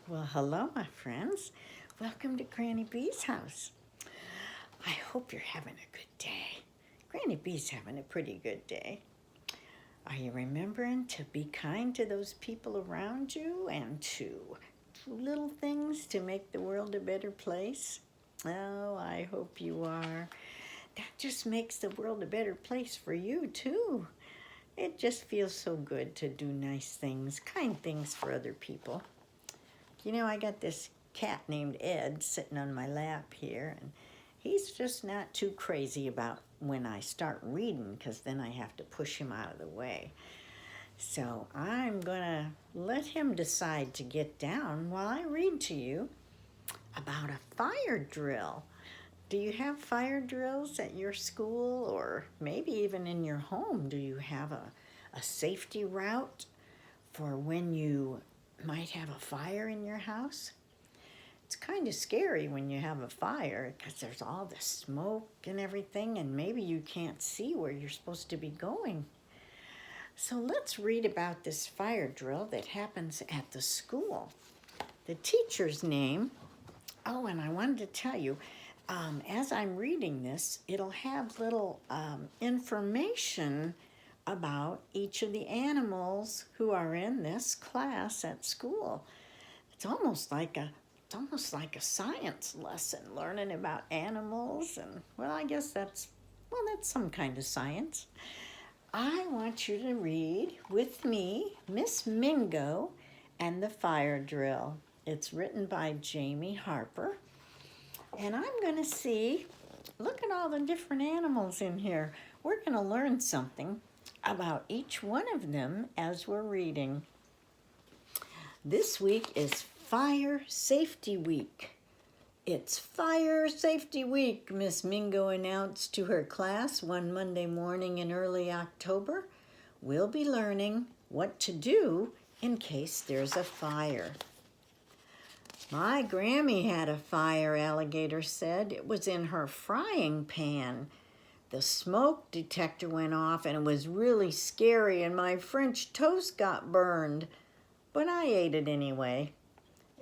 Well, hello, my friends. Welcome to Granny B's house. I hope you're having a good day. Granny B's having a pretty good day. Are you remembering to be kind to those people around you and to do little things to make the world a better place? Oh, I hope you are. That just makes the world a better place for you, too. It just feels so good to do nice things, kind things for other people. You know, I got this cat named Ed sitting on my lap here, and he's just not too crazy about when I start reading, because then I have to push him out of the way. So I'm going to let him decide to get down while I read to you about a fire drill. Do you have fire drills at your school, or maybe even in your home? Do you have a safety route for when you might have a fire in your house? It's kind of scary when you have a fire because there's all the smoke and everything, and maybe you can't see where you're supposed to be going. So let's read about this fire drill that happens at the school. The teacher's name, and I wanted to tell you, as I'm reading this, it'll have little information about each of the animals who are in this class at school. It's almost like a science lesson, learning about animals, and well, I guess that's some kind of science. I want you to read with me Miss Mingo and the Fire Drill. It's written by Jamie Harper. And I'm going to look at all the different animals in here. We're going to learn something about each one of them as we're reading. This week is Fire Safety Week. It's Fire Safety Week, Miss Mingo announced to her class one Monday morning in early October. We'll be learning what to do in case there's a fire. My Grammy had a fire, Alligator said. It was in her frying pan. The smoke detector went off and it was really scary, and my French toast got burned. But I ate it anyway.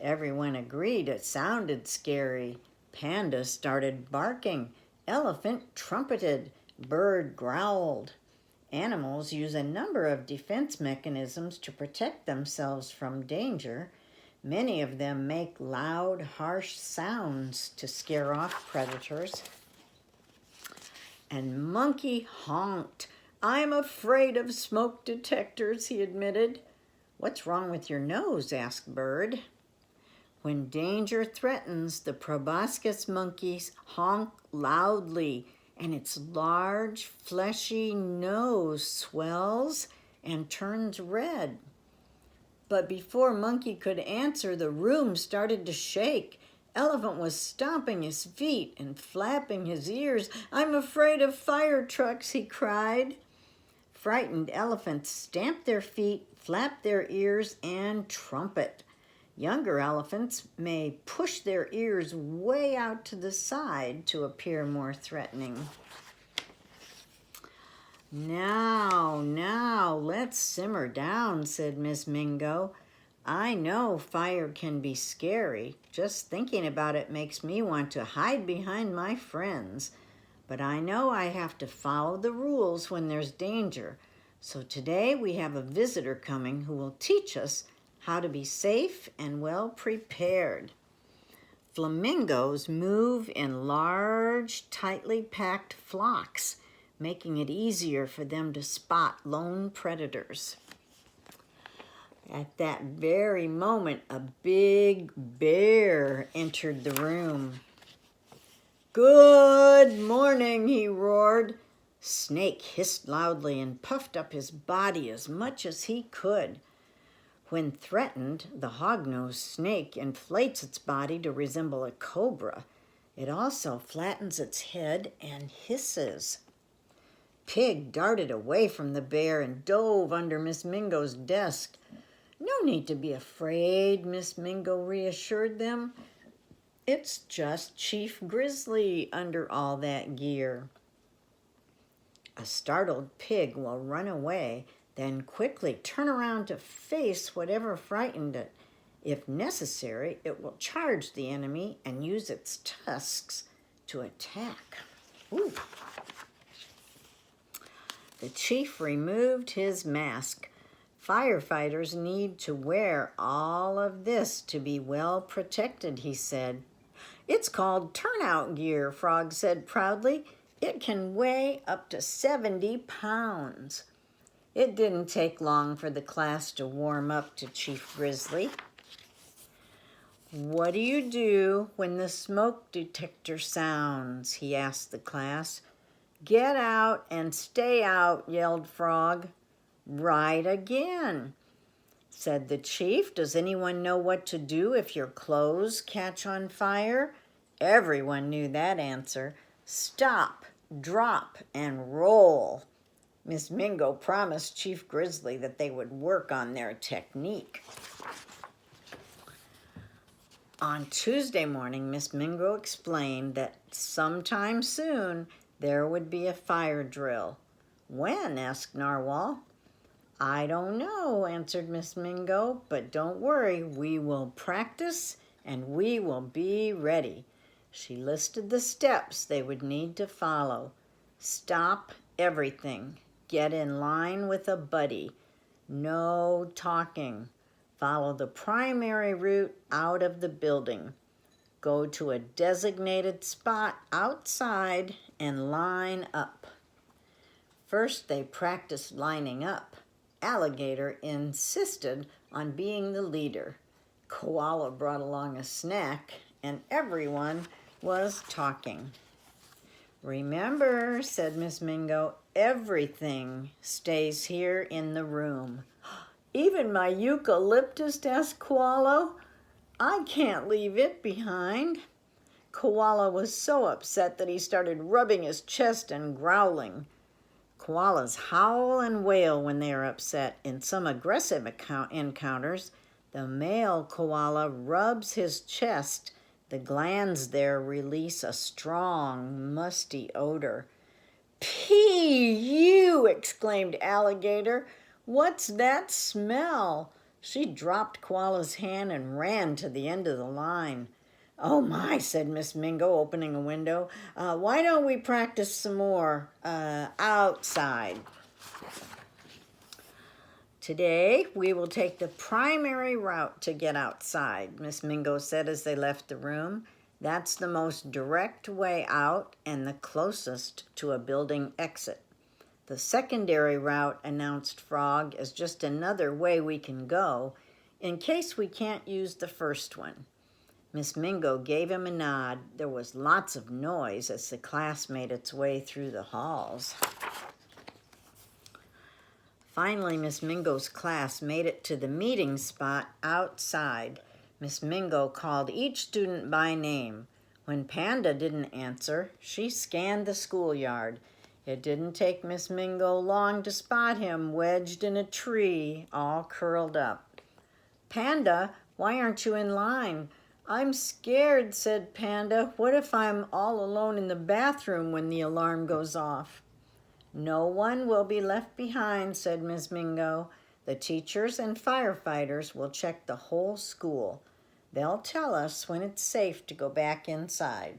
Everyone agreed it sounded scary. Panda started barking. Elephant trumpeted. Bird growled. Animals use a number of defense mechanisms to protect themselves from danger. Many of them make loud, harsh sounds to scare off predators. And Monkey honked. "I'm afraid of smoke detectors," he admitted. "What's wrong with your nose?" asked Bird. When danger threatens, the proboscis monkeys honk loudly, and its large, fleshy nose swells and turns red. But before Monkey could answer, the room started to shake. Elephant was stomping his feet and flapping his ears. "I'm afraid of fire trucks," he cried. Frightened elephants stamped their feet, flapped their ears, and trumpet. Younger elephants may push their ears way out to the side to appear more threatening. Now, let's simmer down," said Miss Mingo. "I know fire can be scary. Just thinking about it makes me want to hide behind my friends. But I know I have to follow the rules when there's danger. So today we have a visitor coming who will teach us how to be safe and well prepared." Flamingos move in large, tightly packed flocks, making it easier for them to spot lone predators. At that very moment, a big bear entered the room. "Good morning," he roared. Snake hissed loudly and puffed up his body as much as he could. When threatened, the hognose snake inflates its body to resemble a cobra. It also flattens its head and hisses. Pig darted away from the bear and dove under Miss Mingo's desk. "No need to be afraid," Miss Mingo reassured them. "It's just Chief Grizzly under all that gear." A startled pig will run away, then quickly turn around to face whatever frightened it. If necessary, it will charge the enemy and use its tusks to attack. Ooh. The chief removed his mask. Firefighters need to wear all of this to be well protected, he said. It's called turnout gear, Frog said proudly. It can weigh up to 70 pounds. It didn't take long for the class to warm up to Chief Grizzly. What do you do when the smoke detector sounds? He asked the class. Get out and stay out, yelled Frog. Right again, said the chief. Does anyone know what to do if your clothes catch on fire? Everyone knew that answer. Stop, drop, and roll. Miss Mingo promised Chief Grizzly that they would work on their technique. On Tuesday morning, Miss Mingo explained that sometime soon there would be a fire drill. When? Asked Narwhal. I don't know, answered Miss Mingo, but don't worry, we will practice and we will be ready. She listed the steps they would need to follow. Stop everything. Get in line with a buddy. No talking. Follow the primary route out of the building. Go to a designated spot outside and line up. First, they practiced lining up. Alligator insisted on being the leader. Koala brought along a snack, and everyone was talking. Remember, said Miss Mingo, everything stays here in the room. Even my eucalyptus, asked Koala. I can't leave it behind. Koala was so upset that he started rubbing his chest and growling. Koalas howl and wail when they are upset. In some aggressive encounters, the male koala rubs his chest. The glands there release a strong, musty odor. P.U., exclaimed Alligator. What's that smell? She dropped Koala's hand and ran to the end of the line. Oh my, said Miss Mingo, opening a window. Why don't we practice some more outside? Today, we will take the primary route to get outside, Miss Mingo said as they left the room. That's the most direct way out and the closest to a building exit. The secondary route, announced Frog, is just another way we can go in case we can't use the first one. Miss Mingo gave him a nod. There was lots of noise as the class made its way through the halls. Finally, Miss Mingo's class made it to the meeting spot outside. Miss Mingo called each student by name. When Panda didn't answer, she scanned the schoolyard. It didn't take Miss Mingo long to spot him wedged in a tree, all curled up. Panda, why aren't you in line? I'm scared, said Panda. What if I'm all alone in the bathroom when the alarm goes off? No one will be left behind, said Miss Mingo. The teachers and firefighters will check the whole school. They'll tell us when it's safe to go back inside.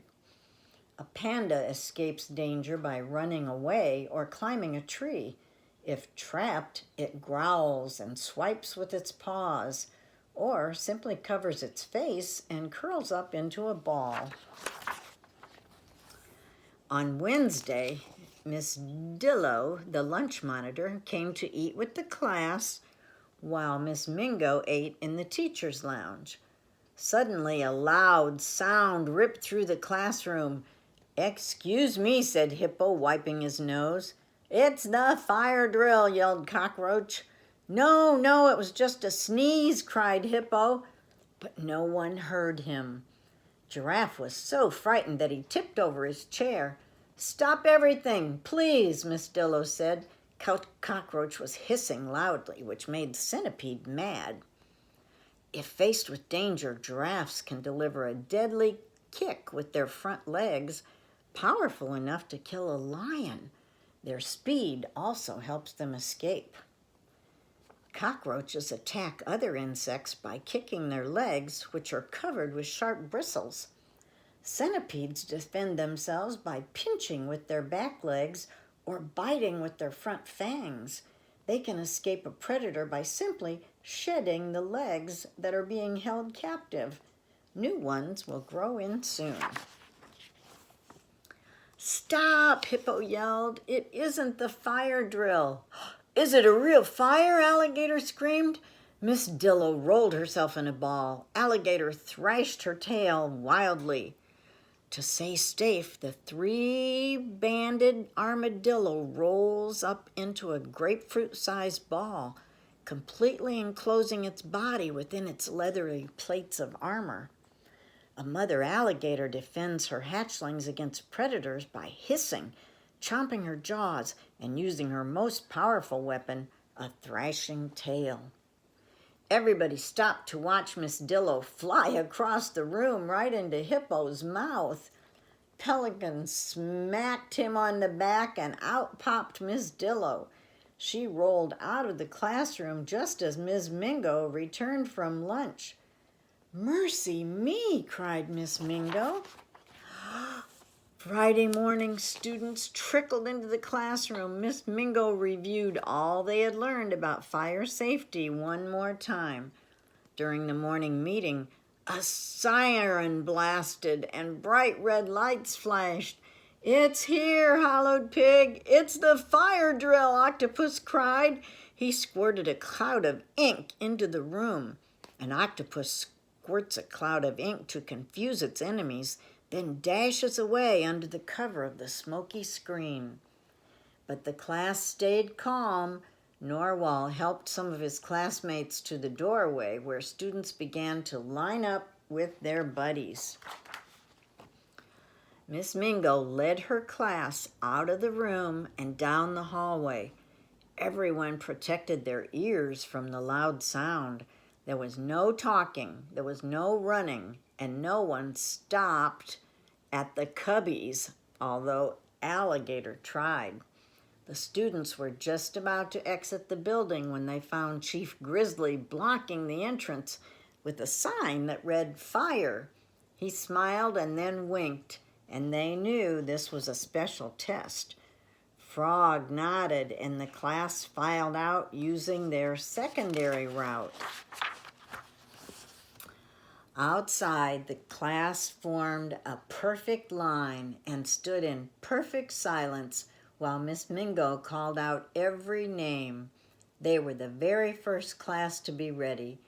A panda escapes danger by running away or climbing a tree. If trapped, it growls and swipes with its paws, or simply covers its face and curls up into a ball. On Wednesday, Miss Dillo, the lunch monitor, came to eat with the class while Miss Mingo ate in the teacher's lounge. Suddenly, a loud sound ripped through the classroom. Excuse me, said Hippo, wiping his nose. It's the fire drill, yelled Cockroach. No, it was just a sneeze, cried Hippo. But no one heard him. Giraffe was so frightened that he tipped over his chair. Stop everything, please, Miss Dillo said. Cockroach was hissing loudly, which made Centipede mad. If faced with danger, giraffes can deliver a deadly kick with their front legs, powerful enough to kill a lion. Their speed also helps them escape. Cockroaches attack other insects by kicking their legs, which are covered with sharp bristles. Centipedes defend themselves by pinching with their back legs or biting with their front fangs. They can escape a predator by simply shedding the legs that are being held captive. New ones will grow in soon. "Stop!" Hippo yelled. "It isn't the fire drill." "Is it a real fire?" Alligator screamed. Miss Dillo rolled herself in a ball. Alligator thrashed her tail wildly. To stay safe, the three-banded armadillo rolls up into a grapefruit-sized ball, completely enclosing its body within its leathery plates of armor. A mother alligator defends her hatchlings against predators by hissing, chomping her jaws, and using her most powerful weapon, a thrashing tail. Everybody stopped to watch Miss Dillo fly across the room right into Hippo's mouth. Pelican smacked him on the back and out popped Miss Dillo. She rolled out of the classroom just as Miss Mingo returned from lunch. "Mercy me!" cried Miss Mingo. Friday morning, students trickled into the classroom. Miss Mingo reviewed all they had learned about fire safety one more time. During the morning meeting, a siren blasted and bright red lights flashed. "It's here!" hollowed Pig. "It's the fire drill!" Octopus cried. He squirted a cloud of ink into the room. An octopus squirts a cloud of ink to confuse its enemies, then dashes away under the cover of the smoky screen. But the class stayed calm. Norwal helped some of his classmates to the doorway where students began to line up with their buddies. Miss Mingo led her class out of the room and down the hallway. Everyone protected their ears from the loud sound. There was no talking, there was no running, and no one stopped at the cubbies, although Alligator tried. The students were just about to exit the building when they found Chief Grizzly blocking the entrance with a sign that read "Fire." He smiled and then winked, and they knew this was a special test. Frog nodded, and the class filed out using their secondary route. Outside, the class formed a perfect line and stood in perfect silence while Miss Mingo called out every name. They were the very first class to be ready.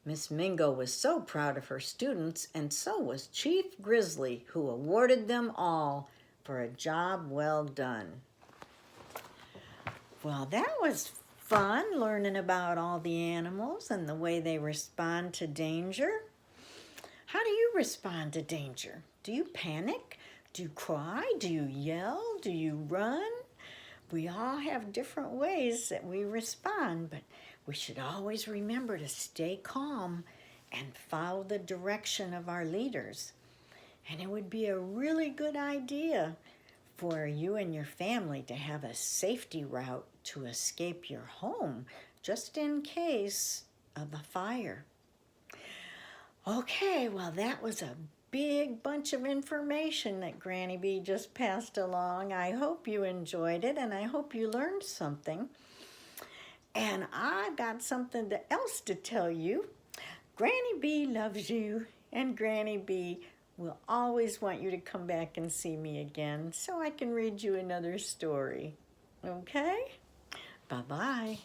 Miss Mingo was so proud of her students, and so was Chief Grizzly, who awarded them all for a job well done. Well, that was fun, learning about all the animals and the way they respond to danger. How do you respond to danger? Do you panic? Do you cry? Do you yell? Do you run? We all have different ways that we respond, but we should always remember to stay calm and follow the direction of our leaders. And it would be a really good idea for you and your family to have a safety route to escape your home, just in case of a fire. Okay, well, that was a big bunch of information that Granny Bee just passed along. I hope you enjoyed it, and I hope you learned something. And I've got something else to tell you. Granny Bee loves you, and Granny Bee will always want you to come back and see me again so I can read you another story. Okay? Bye-bye.